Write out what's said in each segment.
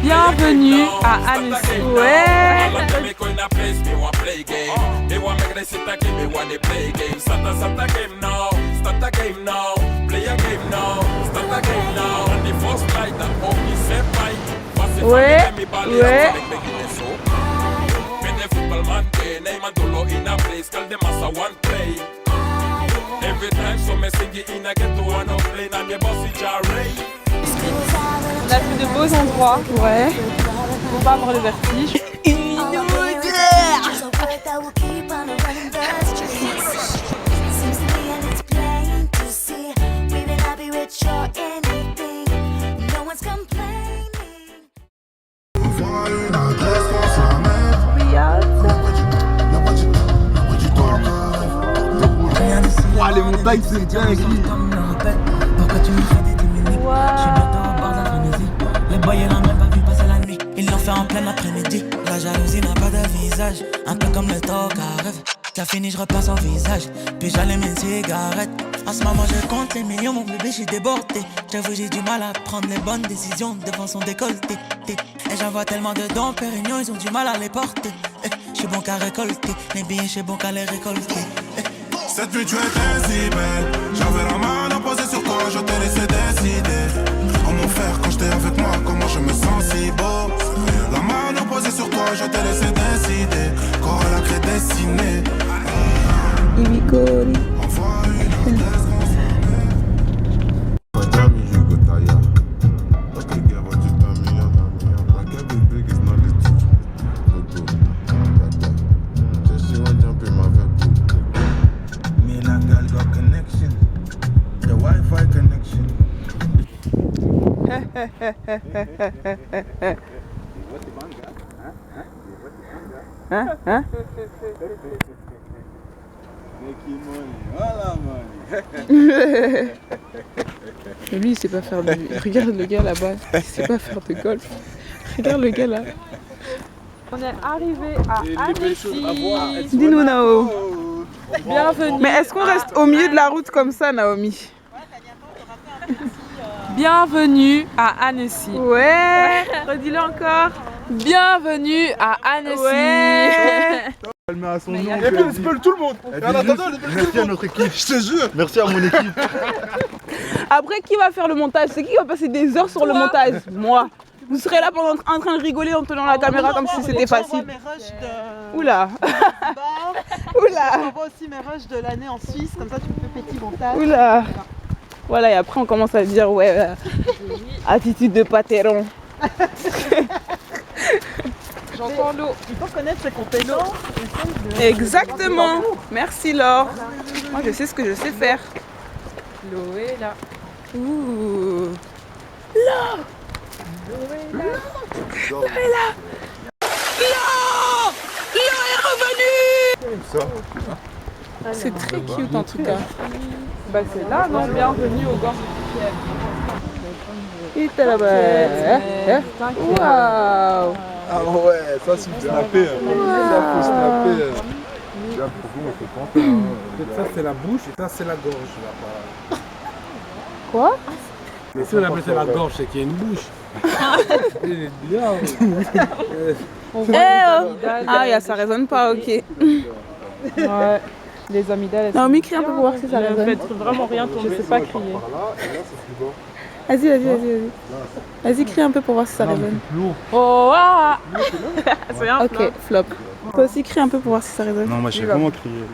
Bienvenue à Annecy. Ouais. Ouais, ouais. On a vu de beaux endroits, ouais. Faut pas avoir le vertige. Wow, les montagnes c'est dingue. Pourquoi tu me fais des minutes? Je suis bientôt au bord de la frénésie. Les boys ils l'ont même pas vu passer la nuit. Ils l'ont fait en plein après-midi. La jalousie n'a pas de visage. Un peu comme le talk à rêve. T'as fini, je repasse au visage. Puis j'allume une cigarette. En ce moment je compte les millions, mon bébé j'suis débordé. J'avoue j'ai du mal à prendre les bonnes décisions devant son décolleté. Et j'en vois tellement de dons Pérignon, ils ont du mal à les porter. J'suis bon qu'à récolter, les billets j'suis bon qu'à les récolter. Cette nuit tu étais si belle. J'avais la main à poser sur toi, je t'ai laissé décider. Oh mon frère, quand j'étais avec moi, comment je me sens si beau. La main à poser sur toi, je t'ai laissé décider. Corps à la craie dessinée. Ibicori. Hein? Mais lui il sait pas faire de... Regarde le gars là-bas, il sait pas faire de golf. Regarde le gars là. On est arrivé à Annecy. Dis-nous Nao. Bienvenue. Mais est-ce qu'on reste au milieu de la route comme ça Naomi? Bienvenue à Annecy. Ouais. Redis-le encore. Bienvenue à Annecy. Ouais. Elle met à son nom. Elle spoil tout le monde. Merci à notre équipe. Je te jure. Merci à mon équipe. Après, qui va faire le montage? C'est qui va passer des heures sur le montage? Moi. Vous serez là pendant en train de rigoler en tenant la caméra comme si c'était facile. Oula. Oula. On voit aussi mes rushs de l'année en Suisse, comme ça tu me fais petit montage. Oula. Voilà, et après on commence à dire ouais, attitude de Pateron. J'entends l'eau. Il faut connaître ses compétences. Exactement. Merci Laure. Moi je sais ce que je sais faire. L'eau est là. Ouh. L'eau. L'eau est là. L'eau est là. L'eau. L'eau est revenue. C'est très cute en tout cas. Bah c'est là, non? Bienvenue au Gorges du Kiel. Waouh. Ah ouais, ça c'est snappé. Ça faut snapper. Peut-être ça c'est la bouche et ça c'est la gorge là. Quoi? Mais si on appelle ça la gorge, c'est qu'il y a une bouche. Ah, ça résonne pas, ok. Ouais, les amygdales. Naomi, crie un peu pour voir si ça résonne. En fait, vraiment rien tomber, je sais pas crier. Vas-y. Vas-y, crie un peu pour voir si ça résonne. Oh, ah. Ok, flop. Toi aussi, crie un peu pour voir si ça résonne. Non, moi je sais comment crier.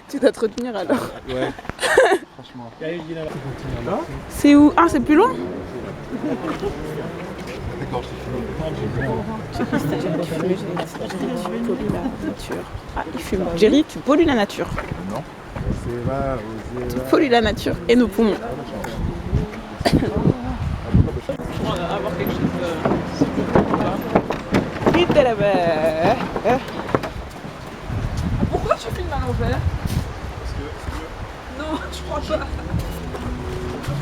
Tu dois te retenir alors. Ouais. Franchement. C'est où? Ah, c'est plus loin? Ah, il fume. Jerry, tu pollues la nature. Non. Tu pollues la nature et nos poumons. Avoir quelque chose de... Pourquoi tu filmes à l'envers? Non, je crois pas.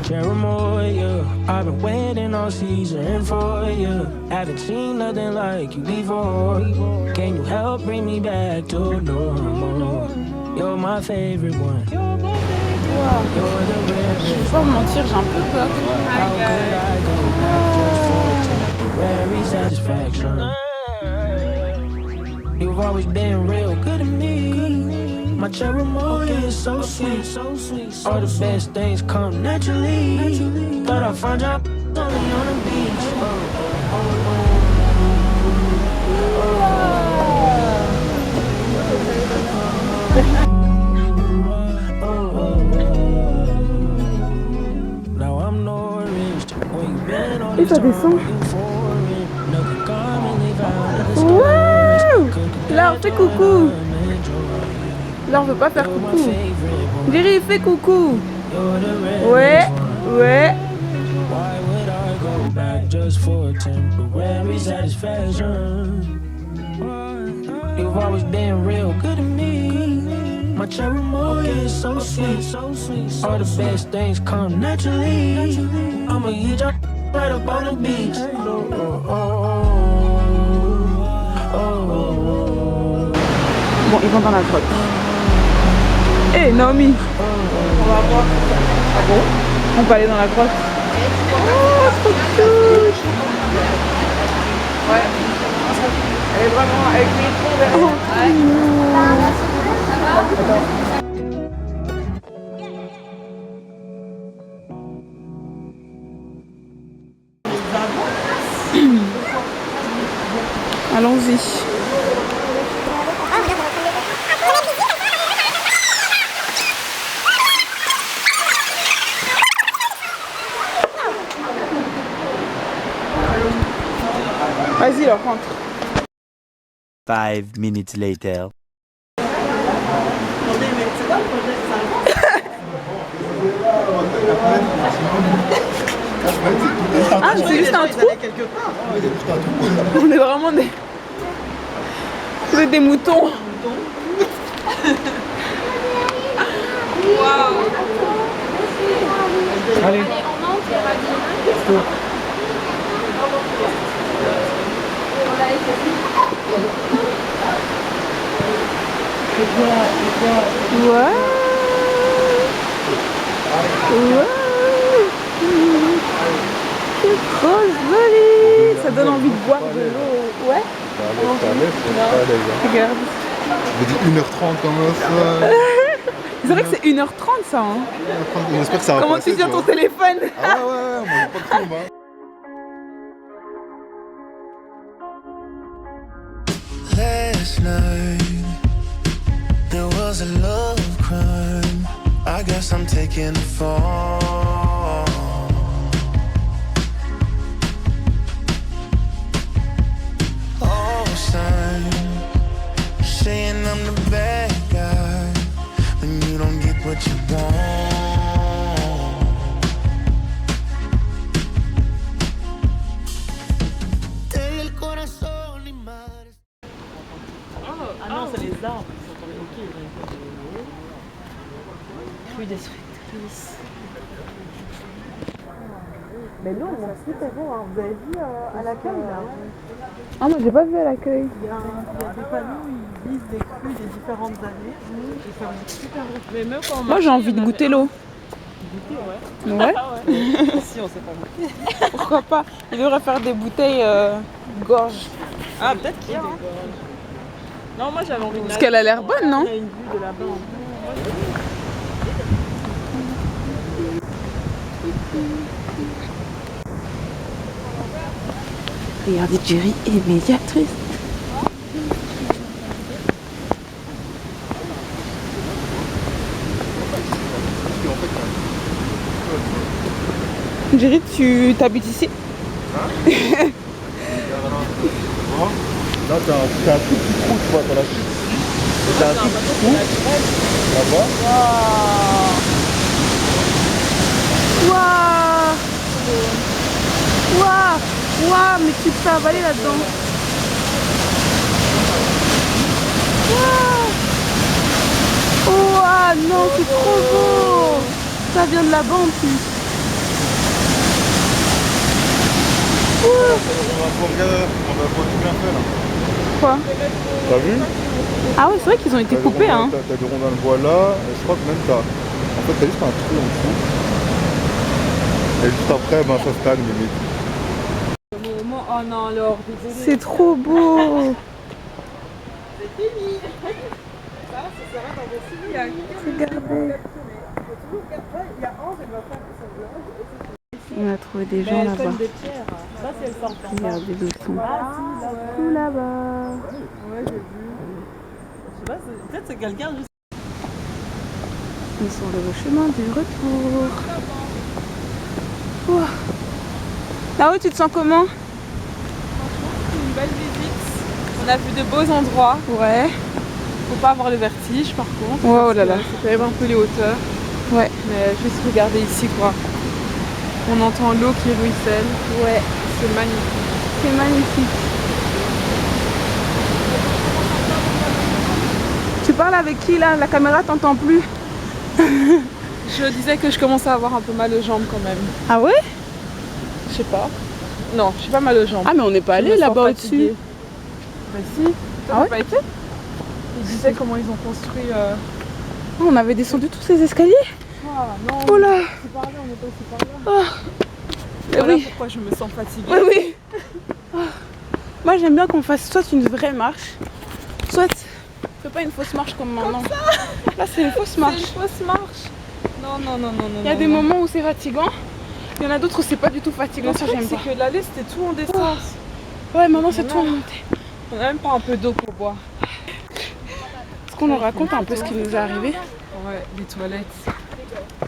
Jeremiah, I've been waiting all season for you. Haven't seen nothing like you before. Can you help bring me back to normal? You're my favorite one. Je vais pas vous mentir, j'ai un peu peur. You've always been real good to me. My ceremony is so sweet, so sweet. All the best things come naturally. But I find out only on the beach. Now I'm Norris. Et ça descend. Wouh! Laure, fais coucou. Laure veut pas faire coucou. Jerry, fais coucou. Ouais, ouais. Why would I go back just for temporary satisfaction? You've always been real good to me. My ceremony is so sweet, so sweet. All the best things come naturally. I'ma eat you right up on the beach. Bon, ils vont dans la grotte. Hé, Naomi. On va voir. Ah bon? On peut aller dans la grotte. Oh, trop cute. Ouais. Elle est vraiment avec les troncs derrière. Allons-y. Vas-y, leur rentre. 5 minutes later. Ah, c'est juste un trou. On est vraiment des... Vous êtes des moutons. Allez. Ouais. Ouais. C'est trop joli. Ça donne envie de boire de l'eau. Ouais. Regarde. Je me dis 1h30 comment ça. C'est vrai que c'est 1h30 ça. Hein. J'espère que ça va Comment passer, tu tiens ton vois. téléphone? Ah ouais, moi j'ai pas de tombe, hein. Last night, there was a love crime. I guess I'm taking the fall. Oh, sign saying I'm the bad guy when you don't get what you want. Del corazón y madre. Ah non, c'est les arbres qui sont en coquille. Fruits destructrices. Mais non, on super beau, hein. Vous avez vu à l'accueil là? Ah, moi j'ai pas vu à l'accueil. Il y a des panneaux, ils lisent des crues des différentes années. Et ça me dit super beau. Mais même quand on Moi j'ai envie de goûter l'eau. goûter, ouais. Ouais. Si, on sait pas goûter. Pourquoi pas? Il devrait faire des bouteilles gorge. Ah, peut-être qu'il y a. Hein. Non, moi j'avais envie de. Parce qu'elle a l'air bonne, non? Il y a une vue de là-bas. Regardez, Jerry est médiatrice. Jerry, tu t'habites ici? Là t'as un tout petit trou, tu vois, t'as la chute ici. T'as un tout petit trou là-bas. Waouh! Waouh! Waouh! Mais tu te fais avaler là-dedans. Waouh! Waouh! Non, c'est trop beau! Ça vient de là-bas en plus. On va pouvoir tout bien faire là. Quoi? T'as vu? Ah ouais, c'est vrai qu'ils ont été coupés, hein. T'as des rondins de bois là, et je crois que même t'as. En fait, t'as juste un trou en dessous. Et juste après, ben, ça stagne limite. Oh non, Laure, désolé. C'est trop beau. Regardez. On a trouvé des gens là-bas. Regardez d'où ils sont. Tout là-bas. Ouais, j'ai vu. Je sais pas, peut-être c'est quelqu'un juste. Nous sommes sur le chemin du retour. Wow. Là-haut, tu te sens comment? Une belle visite. On a vu de beaux endroits. Ouais. Faut pas avoir le vertige par contre. Oh là là. Faut quand même un peu les hauteurs. Ouais. Mais juste regarder ici quoi. On entend l'eau qui ruisselle. Ouais. C'est magnifique. C'est magnifique. Tu parles avec qui là? La caméra t'entend plus. Je disais que je commençais à avoir un peu mal aux jambes quand même. Ah ouais? Je sais pas. Non, j'ai pas mal aux jambes. Ah mais on n'est pas Je allé me sens là-bas fatiguée. au-dessus. Bah si. Toi Ah t'as ouais? pas été? Ils disaient comment ils ont construit. Oh, on avait descendu tous ces escaliers? Ah non. Oh là! C'est par là, on est pas aussi par là. Voilà oui. pourquoi je me sens fatiguée. Oui, oui. Oh. Moi j'aime bien qu'on fasse soit une vraie marche, soit fais pas une fausse marche comme maintenant. Là c'est une fausse marche. C'est une fausse marche. Non, non, non, non, non. Il y a des moments où c'est fatigant, il y en a d'autres où c'est pas du tout fatigant, ça j'aime pas. C'est que l'aller c'était tout en descente. Ouais, maintenant c'est tout en montée. On a même pas un peu d'eau pour boire. Est-ce qu'on nous raconte un peu ce qui nous est arrivé? Ouais, les toilettes.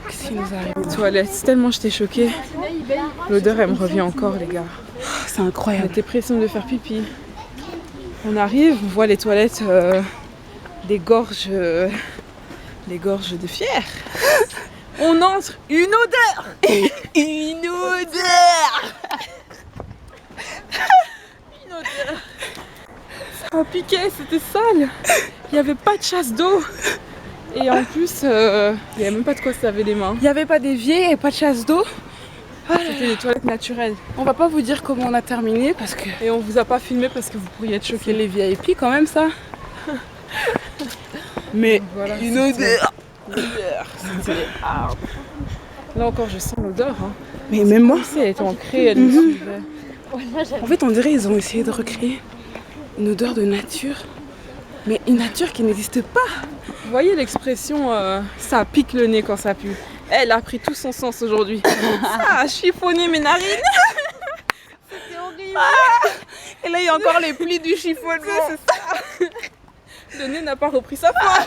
Qu'est-ce qui nous est arrivé? Les toilettes, tellement j'étais choquée. L'odeur elle me revient encore les gars. C'est On incroyable. était pressés de faire pipi. On arrive, on voit les toilettes, des gorges de fier. On entre, une odeur. Une odeur. Une odeur. Ça a piqué, c'était sale. Il n'y avait pas de chasse d'eau. Et en plus, il n'y avait même pas de quoi se laver les mains. Il n'y avait pas d'évier et pas de chasse d'eau. C'était des toilettes naturelles. On va pas vous dire comment on a terminé parce que Et on vous a pas filmé parce que vous pourriez être c'est choqués. les VIP quand même ça. Mais Voilà, une c'était- odeur. C'était hard. Là encore, je sens l'odeur. Hein. Mais même moi. Elle était ancrée, elle me suivait. En fait, on dirait qu'ils ont essayé de recréer une odeur de nature. Mais une nature qui n'existe pas. Vous voyez l'expression ça pique le nez quand ça pue. Elle a pris tout son sens aujourd'hui. Ça a chiffonné mes narines. C'était horrible. Et là, il y a encore les plis du chiffonnement. C'est ça. Le nez n'a pas repris sa place.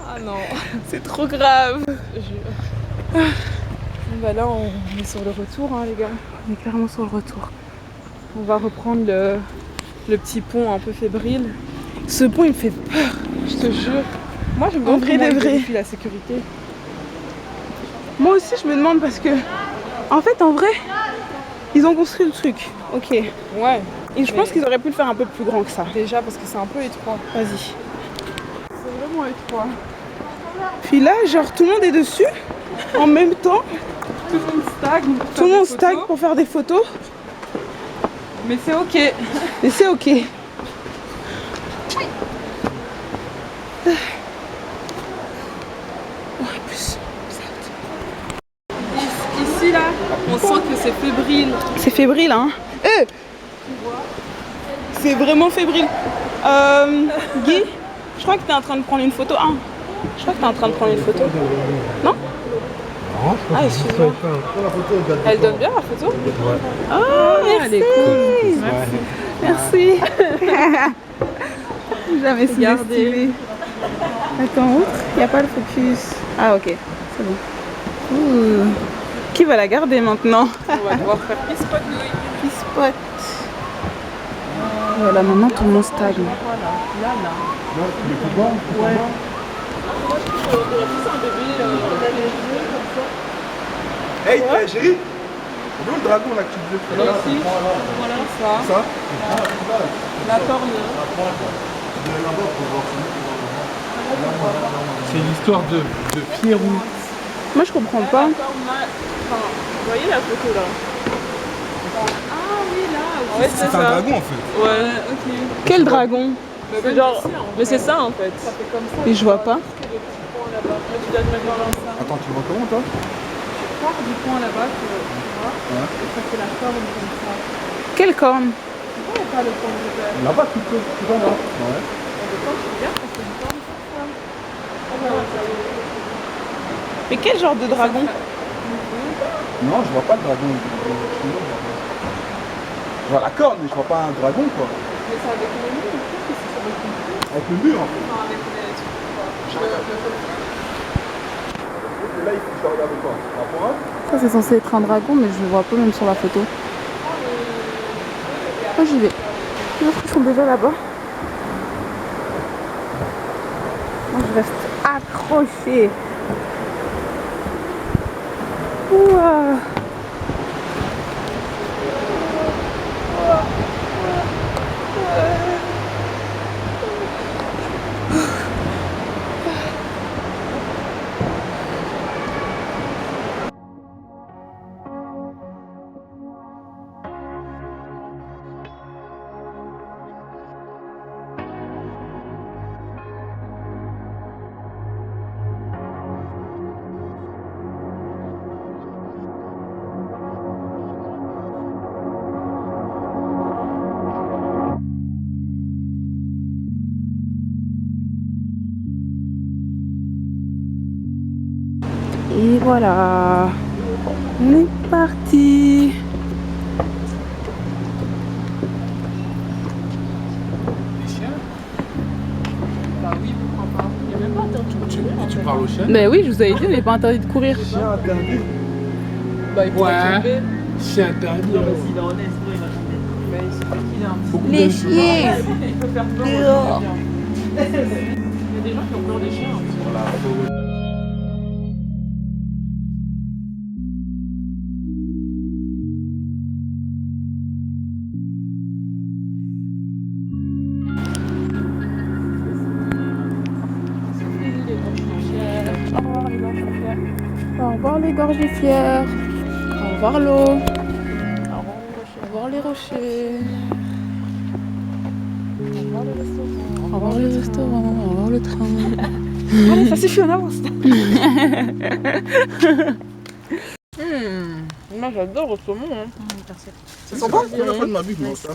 Ah non, C'est trop grave. bah là on est sur le retour hein, les gars. On est clairement sur le retour. On va reprendre le petit pont un peu fébrile. Ce pont, il me fait peur. Je te jure. Moi je me En demande vrai comment de ils vrai. vérifient la sécurité. Moi aussi, je me demande parce que, en fait, en vrai, ils ont construit le truc. Ok. Et Ouais. je pense qu'ils auraient pu le faire un peu plus grand que ça. Déjà parce que c'est un peu étroit. Vas-y. C'est vraiment étroit. Puis là, genre, tout le monde est dessus en même temps. Tout le monde stagne. pour Tout faire le des monde photos. stagne pour faire des photos. Mais c'est ok. Et c'est ok. Oh, en plus, Ici là, on sent que c'est fébrile. c'est fébrile, hein. C'est vraiment fébrile. Guy, je crois que t'es en train de prendre une photo. Ah, je crois que t'es en train de prendre une photo. Non? Ah, excuse-moi. Elle donne bien la photo. Oh, Elle est cool. merci. Jamais Regardez. sous-estimé. Attends, autre. Il n'y a pas le focus. Ah, ok. C'est bon. Ouh. Qui va la garder maintenant? On va devoir faire pispot douille. Qui spot. Voilà, maintenant tout le monde stagne. Là. Ouais. Hey, chérie, où le dragon là que tu disais tout à l'heure? Ici, voilà ça. Ça? La corne. C'est l'histoire de Pierrot. Moi, je comprends pas. Vous voyez la photo là? Ah oui là. Ouais, C'est un dragon en fait. Ouais, ok. Quel dragon? C'est genre, mais c'est ça en fait. Et je vois pas. là-bas. Là, tu dois te mettre dans ça. Attends, tu vois comment toi? Tu pars du point là-bas, tu vois, et ça fait la forme comme ça. Quelle corne? Pourquoi il n'y a pas de forme de terre? Là-bas, tout en bas. Ouais. De quand tu regardes, ça fait une forme comme ça. Ah bah, ça y est. Mais quel genre de dragon? Non, je vois pas le dragon. Je vois la corne, mais je vois pas un dragon quoi. Mais c'est avec les murs, je trouve que c'est sur le mur. Avec le mur en fait. Non, avec les trucs. Et là, il faut que je regarde quoi? Un point. Ça c'est censé être un dragon, mais je le vois pas même sur la photo. Moi j'y vais. Les autres ils sont déjà là-bas. Moi je reste accrochée. Ouah. Et voilà, on est parti. Bah oui, pourquoi pas. Il n'y a même pas interdit de courir. Tu parles au chien? Ben oui, je vous avais dit, on n'est pas interdit de courir. Chien interdit. Bah il faut tomber. Chien interdit. Bah il suffit qu'il ait un petit... Beaucoup Les de chiens. Il peut faire peur aux gens. Il y a des gens qui ont peur des chiens. Au revoir les gorgifières. Au revoir l'eau. Au revoir les rochers. Au revoir le restaurant. Au revoir le train. Allez, ça suffit, on avance. Moi j'adore au saumon. Hein. C'est sympa. La première fois de ma vie que je mange ça.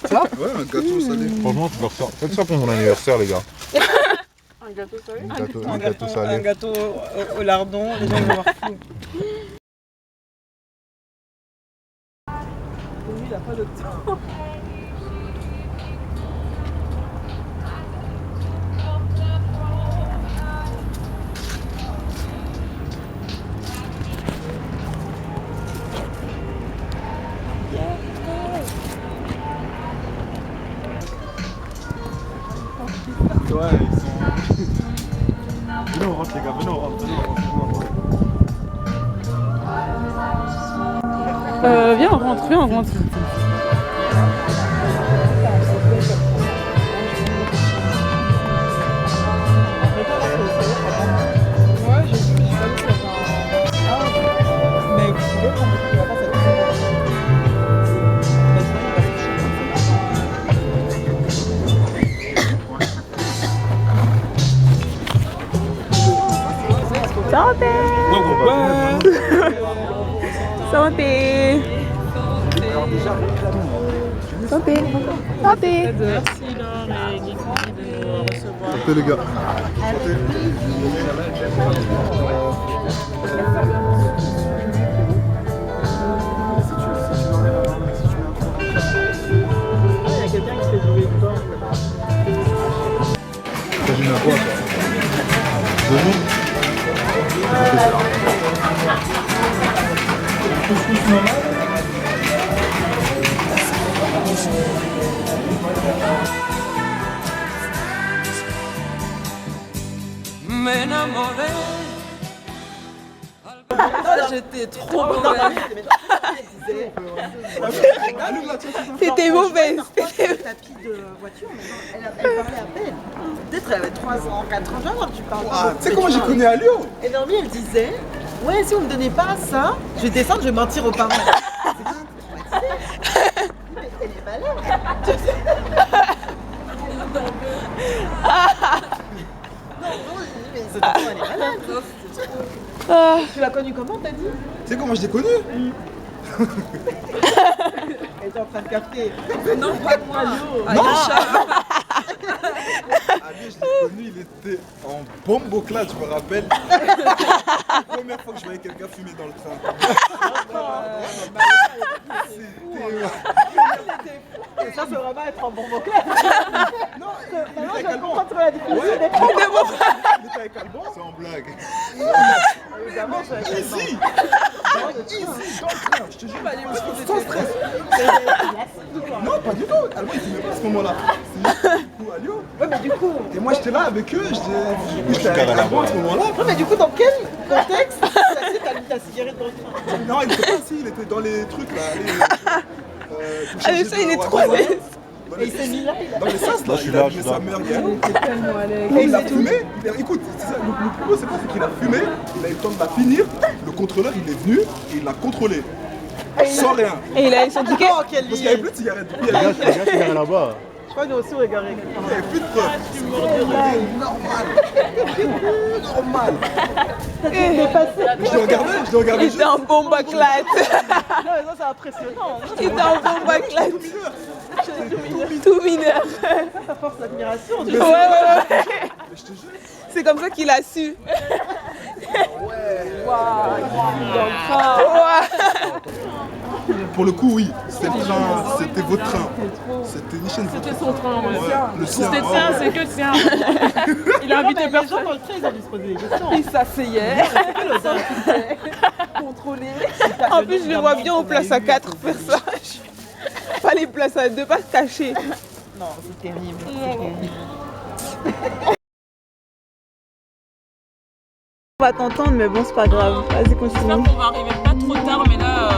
Ça? Ouais, un gâteau salé. Franchement, tu leur sors. Faites ça pour mon anniversaire, les gars. Un gâteau salé. Un gâteau salé. Un gâteau au lardon, les gens vont voir fou. Lui il a pas de temps. Ouais, ils sont. Venez, on rentre, les gars. Venez, on rentre. Viens, on rentre, viens, on rentre. Ouais, j'ai vu, j'ai pas vu ça. Mais vous pouvez prendre le truc à la Santé. Santé. Santé. Santé. Merci Laure et Guigui de recevoir. Santé, les gars. Il y a quelqu'un qui fait jouer le temps. T'imagines à quoi ça? Venez. J'étais trop mauvaise. T'étais mauvaise. Le tapis de voiture, elle parlait à peine. Peut-être elle avait 3 ans, 4 ans, genre tu parles. Tu sais comment j'ai connu à Lyon? Et Normie, elle disait, ouais, si vous me donnez pas ça, je vais descendre, je vais mentir aux parents. Mais elle est malade. Non, mais cette enfant, elle est malade. Ah, Tu l'as connue comment, t'as dit? Tu sais comment je l'ai connu? Elle était en train de capter. non, pas moi. Aïcha. Ali, je l'ai connu, il était en bomboclade, je me rappelle. La première fois que je voyais quelqu'un fumer dans le train. Et ça, c'est vraiment être en bon vocal. Non, Maintenant, je comprends trop la définition des il était avec Alban, c'est en blague. Évidemment, je vais Ici, dans le train, je te jure, sans stress. Non, pas du tout. Alban, il fumait pas à ce moment-là. C'est juste du coup, Alio. Ouais, mais du coup. Et moi, j'étais là avec eux, j'étais avec Alban à ce moment-là. Ouais, mais du coup, dans quel contexte tu as mis ta cigarette dans le train? Non, il était pas assis, il était dans les trucs là. Allez, ça, il est trop à l'aise. Et il s'est mis là, il a. Dans les sas là, je suis là, je il suis a là. mis sa merde. c'est tellement Alex. Et il a fumé. Écoute, c'est ça, le plus beau, c'est quoi? C'est qu'il a fumé, il a eu le temps de la finir. Le contrôleur, il est venu et il l'a contrôlé. Sans rien. Et il a eu son ticket. Oh, quel Parce qu'il n'y avait plus de cigarettes. Depuis, il y avait Regarde, il est là-bas. Je crois que nous aussi, on regarde. plus de preuves. Normal. Normal. Je l'ai regardé Il était en bombe à clatte. Non, mais ça, c'est impressionnant. Il était en bombe à clatte. Tout mineur. Ça force l'admiration. Ouais. Mais je te jure. C'est comme ça qu'il a su. Pour le coup, oui. C'était le train, c'était votre train. C'était ni chez C'était son train, le sien. C'était le sien, c'est que le sien. Il a invité Les gens personne. dans le train, ils ont dû se poser des questions. Il s'asseyait. Contrôlé. En plus, je le vois bien aux places à 4 personnes. Pas les places à 2, pas cachées. Non, c'est terrible. On va t'entendre, mais bon, c'est pas grave. Vas-y, continue. J'espère qu'on va arriver pas trop tard, mais là,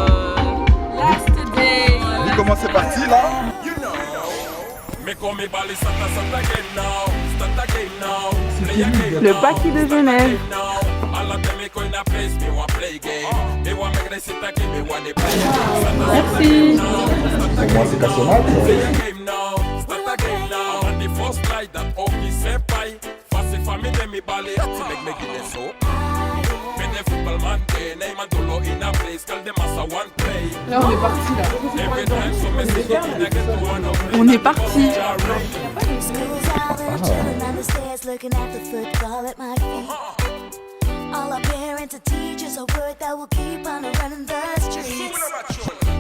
last day. Dis comment c'est parti là? Le Baki de Genève. Merci. Pour moi, c'est Cassonade. Là, on est parti là. On est parti. All our parents and teachers are word that will keep on running the streets.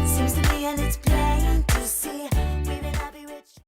Seems to me and it's plain to see